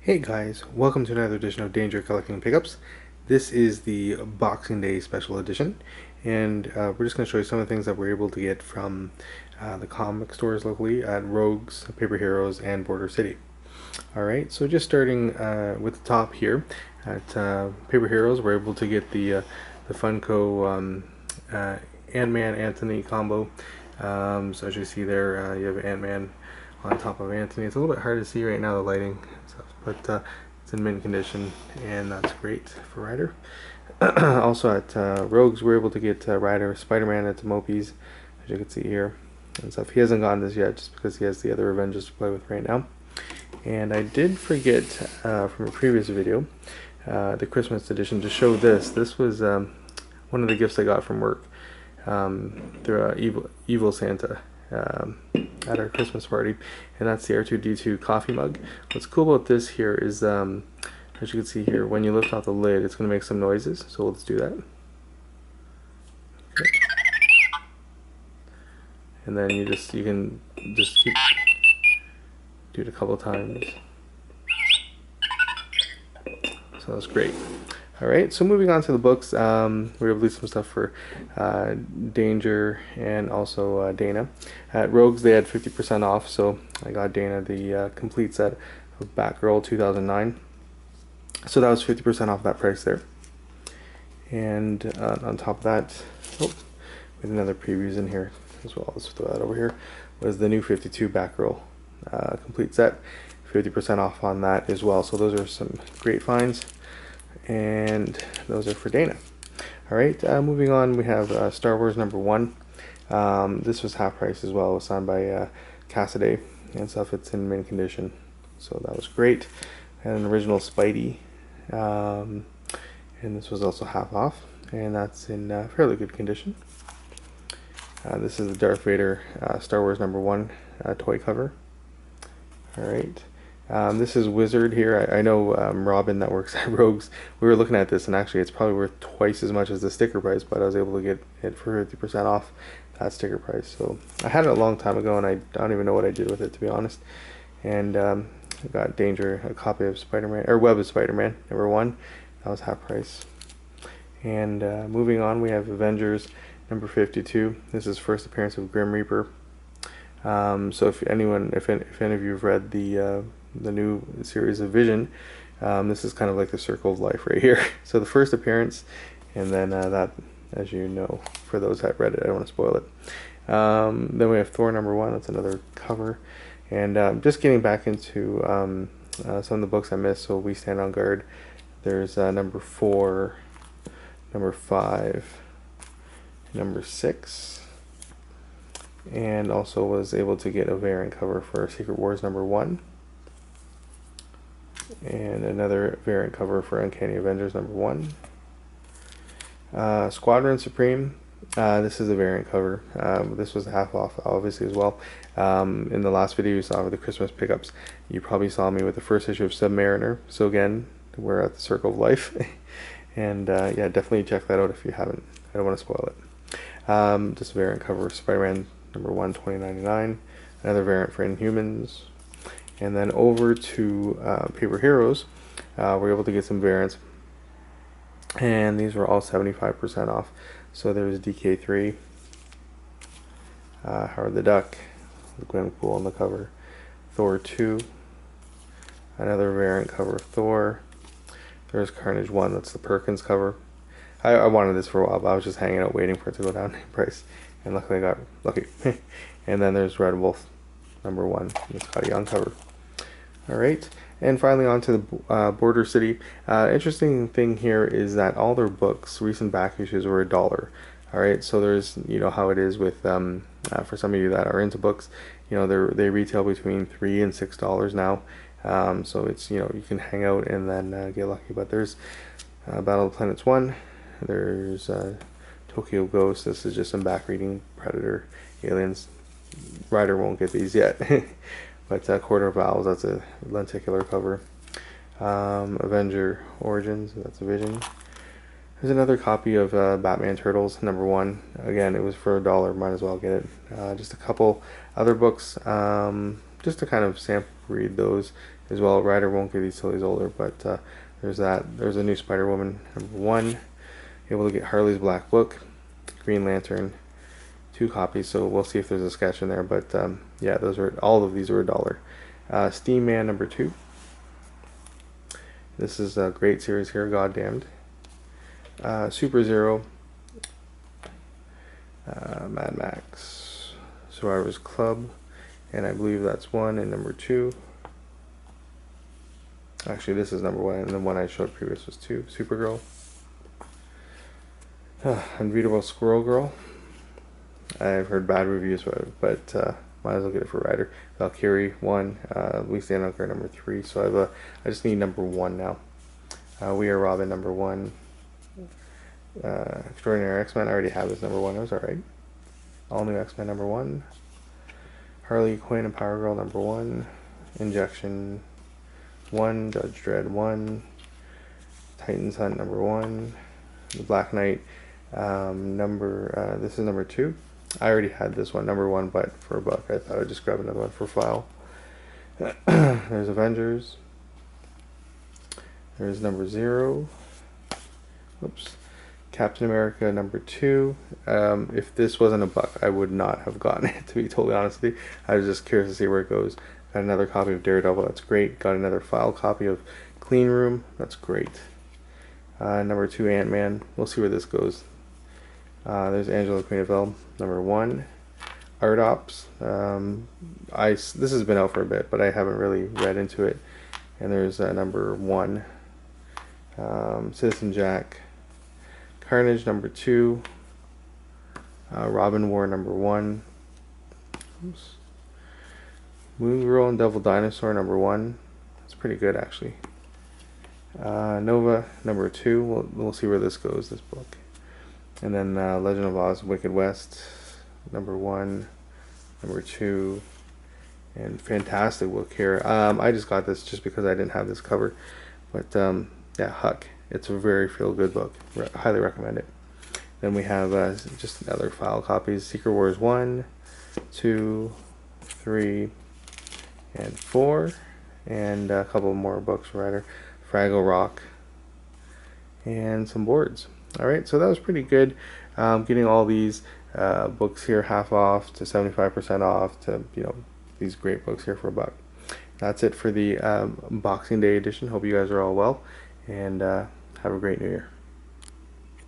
Hey guys, welcome to another edition of Danjer Collecting Pickups. This is the Boxing Day special edition, and we're just going to show you some of the things that we're able to get from the comic stores locally at Rogues, Paper Heroes, and Border City. Alright, so just starting with the top here at Paper Heroes, we're able to get the Funko Ant-Man Anthony combo. So as you see there, you have Ant-Man on top of Anthony. It's a little bit hard to see right now, the lighting and stuff, but it's in mint condition, and that's great for Ryder. Also at Rogues, we're able to get Ryder, Spider-Man at Mopies, as you can see here, and stuff. He hasn't gotten this yet, just because he has the other Avengers to play with right now. And I did forget from a previous video, the Christmas edition, to show this. This was one of the gifts I got from work through Evil Santa at our Christmas party, and that's the R2-D2 coffee mug. What's cool about this here is, as you can see here, when you lift off the lid, it's going to make some noises. So let's do that. Okay. And then you can just keep do it a couple times. So that's great. Alright, so moving on to the books, we were able to do some stuff for Danjer and also Dana. At Rogues, they had 50% off, so I got Dana the complete set of Batgirl 2009. So that was 50% off that price there. And on top of that, we had another previews in here as well. Let's throw that over here. Was the new 52 Batgirl complete set, 50% off on that as well. So those are some great finds, and those are for Dana. Alright, moving on, we have Star Wars #1. This was half price as well. It was signed by Cassidy and stuff. It's in mint condition, so that was great. And an original Spidey, and this was also half off, and that's in fairly good condition. This is the Darth Vader Star Wars #1 toy cover. Alright, this is Wizard here. I know Robin that works at Rogues, we were looking at this, and actually it's probably worth twice as much as the sticker price, but I was able to get it for 50% off that sticker price. So I had it a long time ago, and I don't even know what I did with it, to be honest. And I got Danjer, a copy of Spider-Man, or Web of Spider-Man #1. That was half price. And moving on, we have Avengers #52. This is first appearance of Grim Reaper. So if any of you have read the new series of Vision, this is kind of like the circle of life right here. So the first appearance, and then that, as you know, for those that read it, I don't want to spoil it. Then we have Thor #1. That's another cover. And just getting back into some of the books I missed. So We Stand on Guard. There's #4, #5, #6. And also was able to get a variant cover for Secret Wars #1, and another variant cover for Uncanny Avengers #1. Squadron Supreme, this is a variant cover. This was half off obviously as well. In the last video you saw with the Christmas pickups, you probably saw me with the first issue of Submariner. So again, we're at the circle of life. And yeah, definitely check that out if you haven't. I don't want to spoil it. Just a variant cover of Spider-Man #1 2099, another variant for Inhumans, and then over to Paper Heroes, we're able to get some variants, and these were all 75% off. So there's DK3, Howard the Duck, the Gwenpool on the cover, Thor 2, another variant cover of Thor. There's Carnage 1, that's the Perkins cover. I wanted this for a while, but I was just hanging out waiting for it to go down in price, and luckily I got lucky. And then there's Red Wolf #1. It's got a young cover. Alright, and finally on to the Border City. Interesting thing here is that all their books, recent back issues, were $1. Alright, so there's, you know how it is with, for some of you that are into books, you know, they retail between $3 and $6 now. So it's, you know, you can hang out and then get lucky. But there's Battle of the Planets 1. There's Tokyo Ghost. This is just some back reading. Predator, Aliens. Ryder won't get these yet. But Quarter of Owls, that's a lenticular cover. Avenger Origins, that's a Vision. There's another copy of Batman Turtles #1. Again, it was for $1. Might as well get it. Just a couple other books, just to kind of sample read those as well. Rider won't get these till he's older, but there's that. There's a new Spider-Woman #1. Able to get Harley's Black Book, Green Lantern, 2 copies. So we'll see if there's a sketch in there. But yeah, those are all of these are $1. Steam Man #2. This is a great series here. Goddamned. Super Zero. Mad Max, Survivors Club, and I believe that's 1 and #2. Actually, this is #1, and the one I showed previous was 2. Supergirl. Unbeatable Squirrel Girl. I've heard bad reviews about it, but might as well get it for Rider. Valkyrie 1, Lisa Anker #3. So I just need #1 now. We Are Robin #1. Extraordinary X-Men. I already have this #1. That was alright. All New X-Men #1. Harley Quinn and Power Girl #1. Injection 1. Judge Dredd 1. Titans Hunt #1. The Black Knight this is #2. I already had this one #1, but for $1 I thought I'd just grab another one for file. There's Avengers. There's #0. Oops. Captain America #2. If this wasn't $1, I would not have gotten it, to be totally honest with you. I was just curious to see where it goes. Got another copy of Daredevil. That's great. Got another file copy of Clean Room. That's great. #2, Ant-Man. We'll see where this goes. There's Angela Queen of L, #1. Art Ops. This has been out for a bit, but I haven't really read into it. And there's #1. Citizen Jack. Carnage #2. Robin War #1. Oops. Moon Girl and Devil Dinosaur #1. That's pretty good, actually. Nova #2. We'll see where this goes, this book. And then Legend of Oz Wicked West #1, #2, and fantastic book here. I just got this just because I didn't have this cover, but yeah, Huck. It's a very feel-good book. Highly recommend it. Then we have just another file copies. Secret Wars 1, 2, 3, and 4, and a couple more books. Writer Fraggle Rock, and some boards. All right, so that was pretty good. Getting all these books here half off to 75% off to these great books here for $1. That's it for the Boxing Day edition. Hope you guys are all well, and have a great New Year.